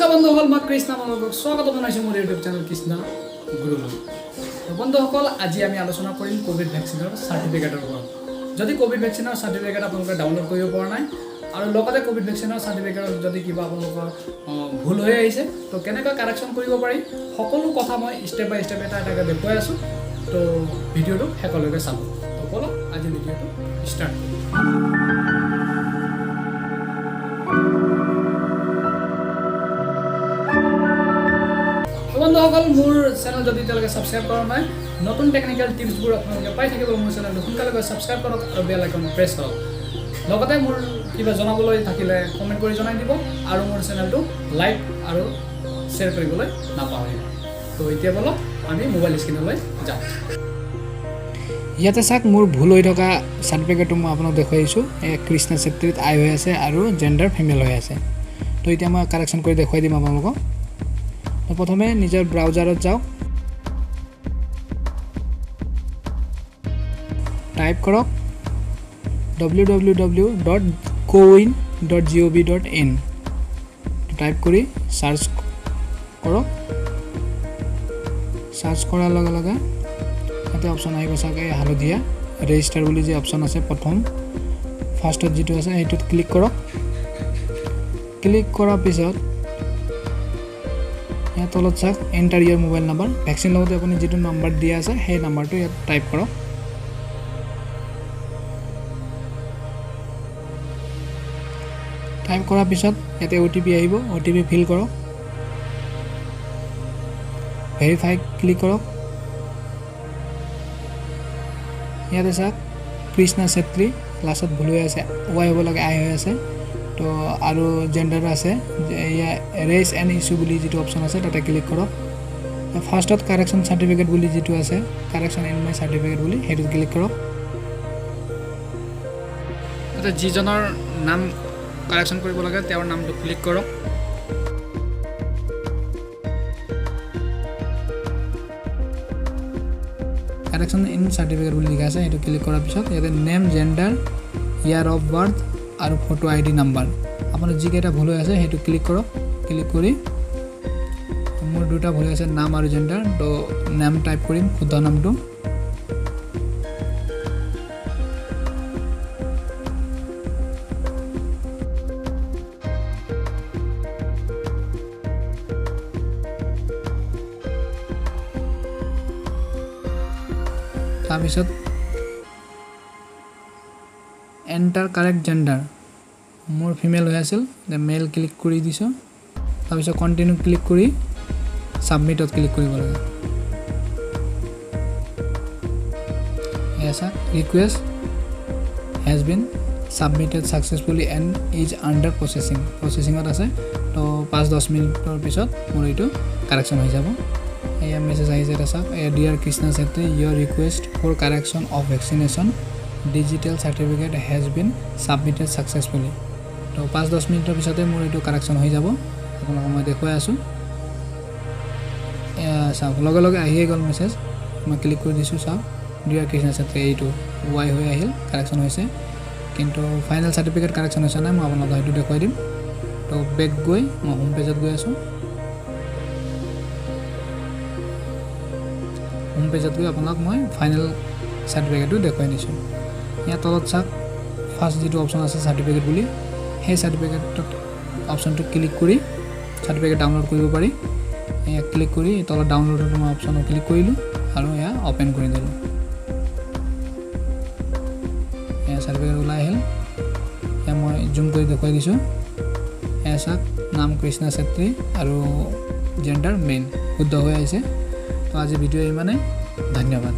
নমস্কাৰ বন্ধুসকল, মই কৃষ্ণ আপোনালোকক স্বাগত জনাইছোঁ মোৰ ইউটিউব চেনেল কৃষ্ণ গুৰুলৈ। বন্ধুসকল, আজি আমি আলোচনা কৰিম কোভিড ভেকচিনৰ চাৰ্টিফিকেটৰ ওপৰত। যদি কোভিড ভেকচিনৰ চাৰ্টিফিকেট আপোনালোকে ডাউনলোড কৰিব পৰা নাই আৰু লগতে কোভিড ভেকচিনৰ চাৰ্টিফিকেটত যদি কিবা আপোনালোকৰ ভুল হৈ আহিছে তো কেনেকৈ কাৰেকশ্যন কৰিব পাৰি সকলো কথা মই ষ্টেপ বাই ষ্টেপ এটা এটাকৈ দেখুৱাই আছোঁ। তো ভিডিঅ'টো শেষলৈকে চাব। তো বলক আজি ভিডিঅ'টো ষ্টাৰ্ট কৰোঁ। বন্ধুসকল, মোৰ চেনেল যদি এতিয়ালৈকে ছাবস্ক্ৰাইব কৰা নাই, নতুন টেকনিকেল টিপছবোৰ আপোনালোকে পাই থাকিব। মোৰ চেনেলটো সোনকালে ছাবস্ক্ৰাইব কৰক আৰু বেল আইকন প্ৰেছ কৰক। লগতে মোৰ কিবা জনাবলৈ থাকিলে কমেণ্ট কৰি জনাই দিব আৰু মোৰ চেনেলটো লাইক আৰু শ্বেয়াৰ কৰিবলৈ নাপাহৰিব। তো এতিয়া বলক আমি মোবাইল স্ক্ৰীনলৈ যাওঁ। ইয়াতে চাওক, মোৰ ভুল হৈ থকা চাৰ্টিফিকেটটো মই আপোনাক দেখুৱাইছোঁ। কৃষ্ণ চেত্ৰীত আই হৈ আছে আৰু জেণ্ডাৰ ফিমেল হৈ আছে। তো এতিয়া মই কাৰেকশ্যন কৰি দেখুৱাই দিম আপোনালোকক। প্ৰথমে নিজৰ ব্ৰাউজাৰত যাওক, টাইপ কৰক www.cowin.gov.in। টাইপ কৰি চাৰ্চ কৰক। চাৰ্চ কৰাৰ লগে লগে ইয়াতে অপশ্যন আহিব চাওক, এই হালধীয়া ৰেজিষ্টাৰ বুলি যে অপশ্যন আছে, প্ৰথম ফাৰ্ষ্টত যিটো আছে সেইটোত ক্লিক কৰক। ক্লিক কৰাৰ পিছত ইয়াত তলত চাওক এণ্টাৰ ইয়াৰ মোবাইল নাম্বাৰ। ভেকচিন লগতে আপুনি যিটো নাম্বাৰ দিয়া আছে সেই নাম্বাৰটো ইয়াত টাইপ কৰক। টাইপ কৰাৰ পিছত ইয়াতে OTP আহিব, OTP ফিল কৰক। ভেৰিফাই ক্লিক কৰক। ইয়াতে চাওক কৃষ্ণ চেত্ৰী, লাষ্টত ভুল হৈ আছে, ৱাই হ'ব লাগে আই হৈ আছে। তো আৰু জেণ্ডাৰ আছে, ৰেচ এণ্ড ইছ্যু বুলি যিটো অপশ্যন আছে তাতে ক্লিক কৰক। ফাৰ্ষ্টত কাৰেকশ্যন চাৰ্টিফিকেট বুলি যিটো আছে, কাৰেকশ্যন ইন মাই চাৰ্টিফিকেট বুলি সেইটোত ক্লিক কৰক। তাতে যিজনৰ নাম কাৰেকশ্যন কৰিব লাগে তেওঁৰ নামটো ক্লিক কৰক। কাৰেকশ্যন ইন চাৰ্টিফিকেট বুলি লিখা আছে, সেইটো ক্লিক কৰাৰ পিছত ইয়াতে name, gender, year of birth আৰু ফটো ID নাম্বাৰ, আপোনাৰ যিকেইটা ভুল হৈ আছে সেইটো ক্লিক কৰক। ক্লিক কৰি মোৰ দুটা ভুল হৈ আছে, নাম আৰু জেণ্ডাৰ। তো নাম টাইপ কৰিম, শুদ্ধ নামটো। তাৰপিছত এণ্টাৰ কাৰেক্ট জেণ্ডাৰ, মোৰ ফিমেল হৈ আছিল, মেল ক্লিক কৰি দিছোঁ। তাৰপিছত কণ্টিনিউ ক্লিক কৰি ছাবমিটত ক্লিক কৰিব লাগে। এছা request has been submitted successfully and is under প্ৰচেছিঙত আছে। তো 5-10 মিনিটৰ পিছত মোৰ এইটো কাৰেকশ্যন হৈ যাব। এয়া মেছেজ আহিছে, এটা চাওক, dear Krishna Chetri, your request for correction of vaccination digital certificate has been submitted successfully. তো 5-10 মিনিটৰ পিছতে মোৰ এইটো কাৰেকশ্যন হৈ যাব। আপোনালোকক মই দেখুৱাই আছোঁ। চাওক, লগে লগে আহিয়ে গ'ল মেছেজ। মই ক্লিক কৰি দিছোঁ, চাওক ডিয়াৰ কৃষ্ণ চেত্ৰী, এইটো ৱাই হৈ আহিল, কাৰেকশ্যন হৈছে। কিন্তু ফাইনেল চাৰ্টিফিকেট কাৰেকশ্যন হৈছে নাই, মই আপোনালোকক সেইটো দেখুৱাই দিম। তো বেক গৈ মই হোম পেজত গৈ আছোঁ। হোম পেজত গৈ আপোনাক মই ফাইনেল চাৰ্টিফিকেটটো দেখুৱাই দিছোঁ। ইয়াৰ তলত চাওক ফাৰ্ষ্ট যিটো অপশ্যন আছে চাৰ্টিফিকেট বুলি, সেই চাৰ্টিফিকেটত অপশ্যনটো ক্লিক কৰি চাৰ্টিফিকেট ডাউনলোড কৰিব পাৰি। এয়া ক্লিক কৰি তলত ডাউনলোডত মই অপশ্যনত ক্লিক কৰিলোঁ আৰু এয়া অ'পেন কৰি দিলোঁ। এয়া চাৰ্টিফিকেট ওলাই আহিল। এয়া মই জুম কৰি দেখুৱাই দিছোঁ। এয়া চাওক, নাম কৃষ্ণ চেত্ৰী আৰু জেণ্ডাৰ মেল শুদ্ধ হৈ আহিছে। তো আজি ভিডিঅ' ইমানেই, ধন্যবাদ।